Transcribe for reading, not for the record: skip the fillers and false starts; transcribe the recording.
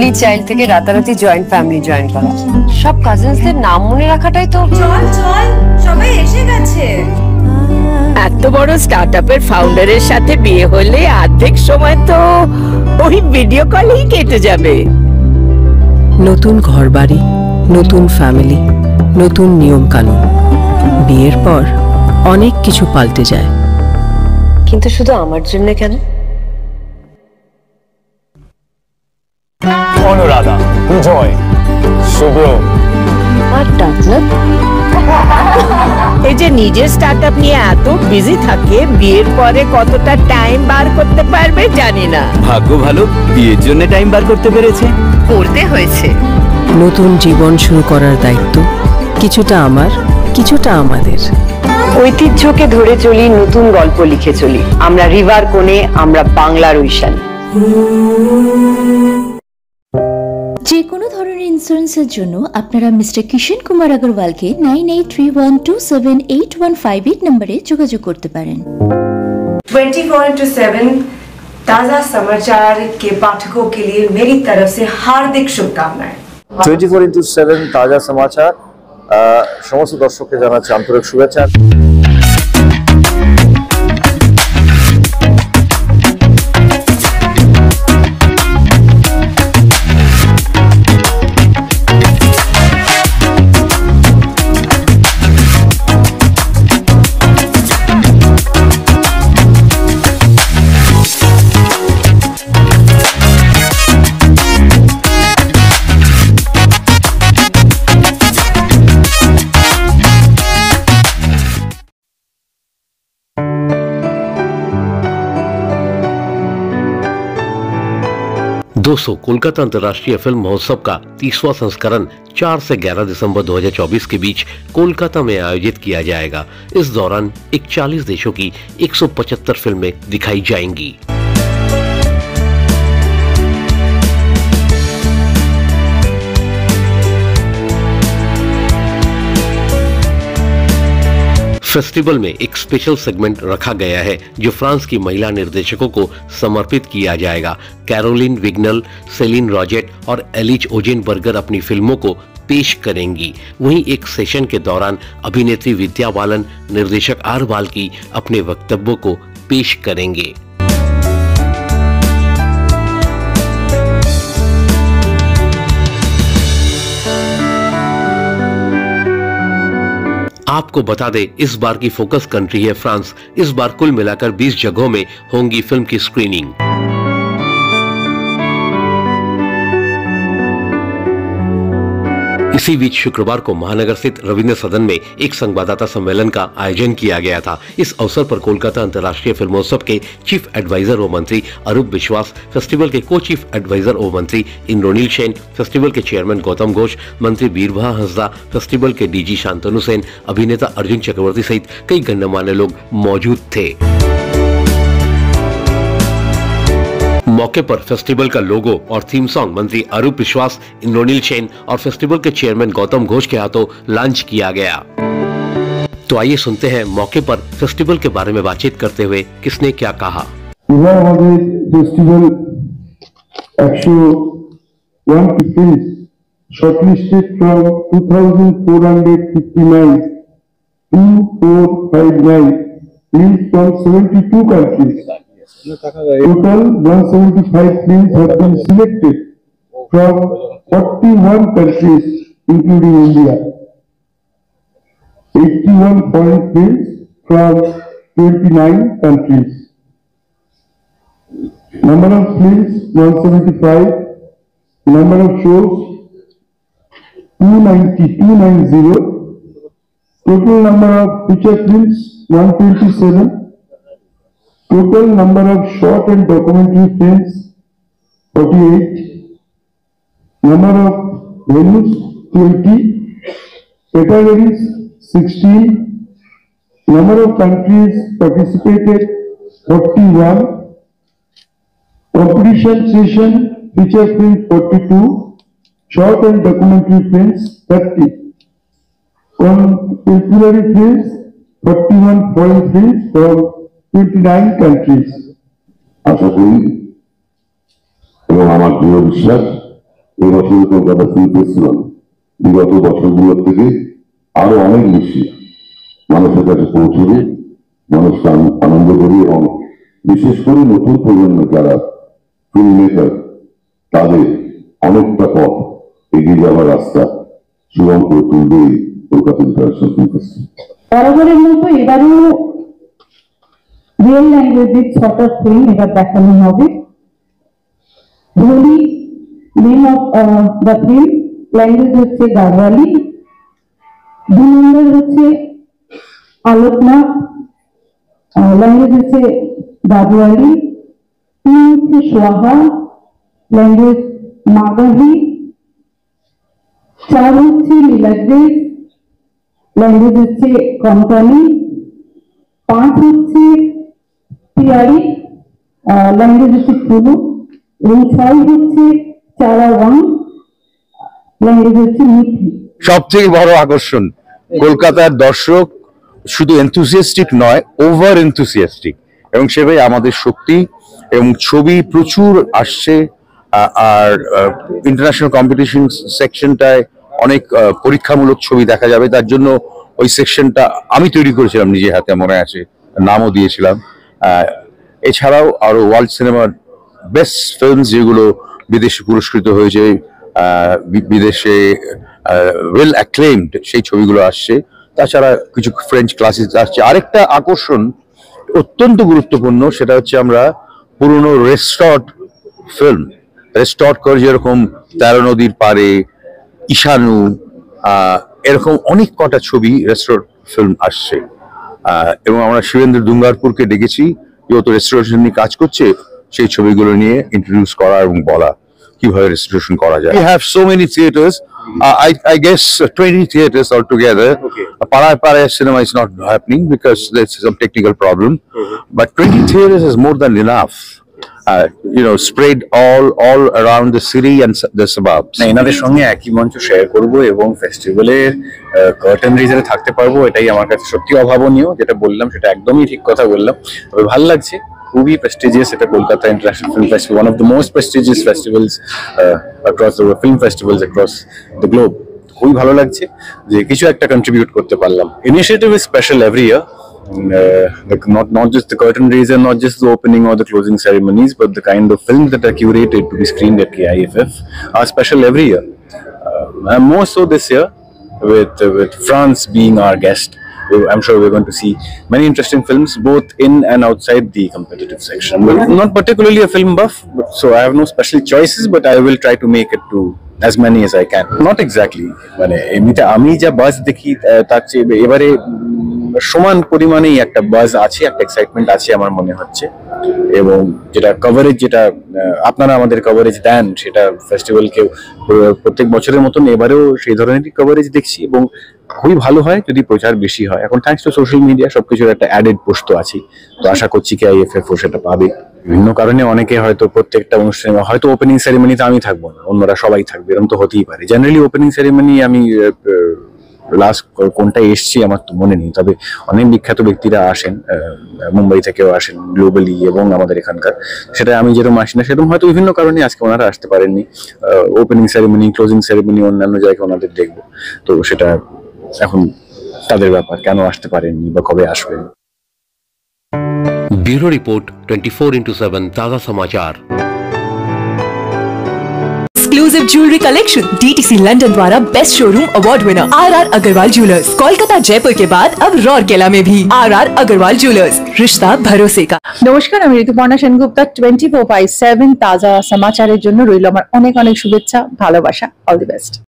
Only child থেকে রাতারাতি joint family join করা, সব কাজিনসদের নাম মনে রাখাটাই তো। চল চল, সবাই এসে গেছে। এত বড় স্টার্টআপের ফাউন্ডারের সাথে বিয়ে হলে অর্ধেক সময় তো ওই ভিডিও কলেই কেটে যাবে। নতুন ঘরবাড়ি, নতুন ফ্যামিলি, নতুন নিয়ম কানুন। বিয়ের পর অনেক কিছু পাল্টে যায়, কিন্তু শুধু আমার জন্য কেন? অনুরাধা, বিজয়, শুভ্র আর ডাকনাথ এই যে নিজের স্টার্টআপ নিয়ে এত বিজি থাকে, বিয়ের পরে কতটা টাইম বার করতে পারবে জানি না। ভাগ্য ভালো, বিয়ের জন্য টাইম বার করতে পেরেছে। করতে হয়েছে। নতুন জীবন শুরু করার দায়িত্ব কিছুটা আমার, কিছুটা আমাদের। ঐতিহ্যকে ধরে চলি, নতুন গল্প লিখে চলি। আমরা রিভার কোণে, আমরা বাংলার ঐশান। যে কোনো ধরনের ইন্স্যুরেন্সের জন্য আপনারা মিস্টার কিষণ কুমার अग्रवाल-কে 9831278158 নম্বরে যোগাযোগ করতে পারেন। 24/7 ताजा समाचार के पाठकों के लिए मेरी तरफ से हार्दिक शुभकामनाएं। 24/7 তাজা সমাচার সমস্ত দর্শককে জানাচ্ছি আন্তরিক শুভেচ্ছা। दोस्तों, कोलकाता अंतर्राष्ट्रीय फिल्म महोत्सव का 30वां संस्करण 4 से 11 दिसंबर 2024 के बीच कोलकाता में आयोजित किया जाएगा। इस दौरान 41 देशों की 175 फिल्में दिखाई जाएंगी। फेस्टिवल में एक स्पेशल सेगमेंट रखा गया है जो फ्रांस की महिला निर्देशकों को समर्पित किया जाएगा। कैरोलिन विग्नल, सेलिन रॉजेट और एलिज ओजेनबर्गर अपनी फिल्मों को पेश करेंगी। वहीं एक सेशन के दौरान अभिनेत्री विद्या बालन, निर्देशक आर बाल्की अपने वक्तव्यों को पेश करेंगे। आपको बता दें, इस बार की फोकस कंट्री है फ्रांस। इस बार कुल मिलाकर 20 जगहों में होंगी फिल्म की स्क्रीनिंग। इसी बीच शुक्रवार को महानगर स्थित रविंद्र सदन में एक संवाददाता सम्मेलन का आयोजन किया गया था। इस अवसर पर कोलकाता अंतर्राष्ट्रीय फिल्मोत्सव के चीफ एडवाइजर व मंत्री अरूप विश्वास, फेस्टिवल के को चीफ एडवाइजर व मंत्री इंद्रोनील सेन, फेस्टिवल के चेयरमैन गौतम घोष, मंत्री बीरबहा हंसदा, फेस्टिवल के डीजी शांतनु सेन, अभिनेता अर्जुन चक्रवर्ती सहित कई गणमान्य लोग मौजूद थे। मौके पर फेस्टिवल का लोगो और थीम सॉन्ग मंत्री अरूप विश्वास, इंद्रोनील सेन और फेस्टिवल के चेयरमैन गौतम घोष के हाथों लॉन्च किया गया। तो आइए सुनते हैं मौके पर फेस्टिवल के बारे में बातचीत करते हुए किसने क्या कहा। Festival 101 films shortlisted from 2459 films from 72 countries. Total 175 films have been selected from 41 countries including India. 81 foreign films from 29 countries. Number of films 175. Number of shows 290. Total number of feature films 127. Total number of short and documentary films 48. Number of venues 20. Categories 16. Number of countries participated 41. Competition session feature film 42. Short and documentary films 30. Contemporary films 41 foreign films from 29 countries. আশা করি এবং আমার দৃঢ় বিশ্বাস এই বছর Kolkata film festival বিগত বছরগুলোর থেকে আরো অনেক বেশি মানুষের কাছে পৌঁছবে, মানুষকে আনন্দ করি এবং বিশেষ করে নতুন প্রজন্ম যারা ফিল্ম মেকার তাদের অনেকটা পথ এগিয়ে যাওয়ার রাস্তা সুগম করে তুলবে এই কলকাতা ইন্টারন্যাশনাল ফিল্ম ফেস্টিভ্যাল। বরাবরের মতো এবারও রিয়েল ল্যাঙ্গুয়েজের 6টা ফিল্ম এবার দেখানো হবে। Holi name of the film, language হচ্ছে গাড়ওয়ালি, 2 নম্বর হচ্ছে আলোকনা, ল্যাঙ্গুয়েজ হচ্ছে গাড়ওয়ালি, 3 হচ্ছে সোয়াহা, ল্যাঙ্গুয়েজ মাগাহি, 4 হচ্ছে লীলাদ্রিস, ল্যাঙ্গুয়েজ হচ্ছে কোঙ্কনি, 5 হচ্ছে পিয়ারি, ল্যাঙ্গুয়েজ হচ্ছে কুলু, এবং 6 হচ্ছে চারাওয়াং, ল্যাঙ্গুয়েজ হচ্ছে মিথি। সবথেকে বড় আকর্ষণ কলকাতার দর্শক শুধু এনথুসিয়াস্টিক নয়, ওভার এনথুসিয়াস্টিক, এবং সেটাই আমাদের শক্তি। এবং ছবি প্রচুর আসছে, আর ইন্টারন্যাশনাল কম্পিটিশন সেকশনটায় অনেক পরীক্ষামূলক ছবি দেখা যাবে। তার জন্য ওই সেকশনটা আমি তৈরি করেছিলাম নিজে হাতে, মনে আছে, নামও দিয়েছিলাম। এছাড়াও আরো ওয়ার্ল্ড সিনেমার বেস্ট ফিল্ম যেগুলো বিদেশে পুরস্কৃত হয়েছে, বিদেশে ওয়েল অ্যাক্লেমড, সেই ছবিগুলো আসছে। তাছাড়া কিছু ফ্রেঞ্চ ক্লাসিক আসছে। আরেকটা আকর্ষণ অত্যন্ত গুরুত্বপূর্ণ, সেটা হচ্ছে আমরা পুরনো রেস্টর্ট ফিল্ম, রেস্টর্ট করে যেরকম 13 নদীর পারে, ঈশানু, এরকম অনেক কটা ছবি রেস্টর্ট ফিল্ম আসছে। এবং আমরা শিবেন্দ্র দুঙ্গারপুরকে ডেকেছি, যে ও তো রেস্টোরেশন নিয়ে কাজ করছে, সেই ছবিগুলো নিয়ে ইন্ট্রোডিউস করা এবং বলা কিভাবে রেস্টোরেশন করা যায়। We have so many theaters. I guess 20 theaters altogether. Paraya cinema is not happening because there's some technical problem. But 20 theaters is more than enough. Spread all around the city and the suburbs. এনাদের সঙ্গে একই মঞ্চ share করব এবং ফেস্টিভ্যালের curtain রিজারে থাকতে পারবো, এটাই আমার কাছে সত্যি অভাবনীয়। যেটা বললাম সেটা একদমই ঠিক কথা বললাম। তবে ভালো লাগছে, খুবই প্রেস্টিজিয়াস এটা Kolkata international film festival, one of the most prestigious festivals across the film festivals across the globe. খুবই ভালো লাগছে যে কিছু একটা কন্ট্রিবিউট করতে পারলাম। Initiative is special every year. Not just the curtain raiser, not just the opening or the closing ceremonies, but the kind of films that are curated to be screened at KIFF are special every year. And more so this year, with France being our guest. I'm sure we're going to see many interesting films, both in and outside the competitive section. But I'm not particularly a film buff, so I have no special choices, but I will try to make it to as many as I can. Not exactly. মানে এমনিতে আমি যা বাজ দেখি তার চেয়ে এবারে সমান পরিমাণেই একটা বাজ আছে, একটা এক্সাইটমেন্ট আছে আমার মনে হচ্ছে। এবং যেটা কভারেজ, যেটা আপনারা আমাদের কভারেজ দেন, সেটা ফেস্টিভ্যালকে প্রত্যেক বছরের মতন এবারেও সেই ধরনেরই কভারেজ দেখছি, এবং খুবই ভালো হয় যদি প্রচার বেশি হয়। এখন থ্যাঙ্কস টু সোশ্যাল মিডিয়া সবকিছুর একটা অ্যাডেড পোস্ট তো আছে, তো আশা করছি KIFF ও সেটা পাবে। বিভিন্ন কারণে অনেকে হয়তো প্রত্যেকটা অনুষ্ঠানে, হয়তো ওপেনিং সেরেমনিতে আমি থাকবো না, অন্যরা সবাই থাকবে, এরকম তো হতেই পারে। জেনারেলি ওপেনিং সেরেমনি আমি লাস্ট কোনটা এসছি আমার তো মনে নেই, তবে অনেক বিখ্যাত ব্যক্তিরা আসেন, মুম্বাই থেকেও আসেন গ্লোবালি, এবং আমাদের এখানকার, সেটা আমি যেরকম আসি না সেরকম হয়তো বিভিন্ন কারণে আজকে ওনারা আসতে পারেননি। ওপেনিং সেরেমনি, ক্লোজিং সেরেমনি অন্যান্য জায়গায় ওনাদের দেখবো, তো সেটা এখন তাদের ব্যাপার, কেন আসতে পারেননি বা কবে আসবেন। ब्यूरो रिपोर्ट 24/7 ताजा समाचार। Exclusive jewellery collection DTC London द्वारा best showroom award winner RR Agarwal jewellers, Kolkata Jaipur के बाद अब रौरकेला में भी RR अग्रवाल ज्वेलर्स, रिश्ता भरोसे का। নমস্কার, আমি ঋতুপর্ণা সেনগুপ্তা। 24/7 তাজা সমাচারের জন্য রইল আমার অনেক অনেক শুভেচ্ছা, ভালোবাসা। All the best.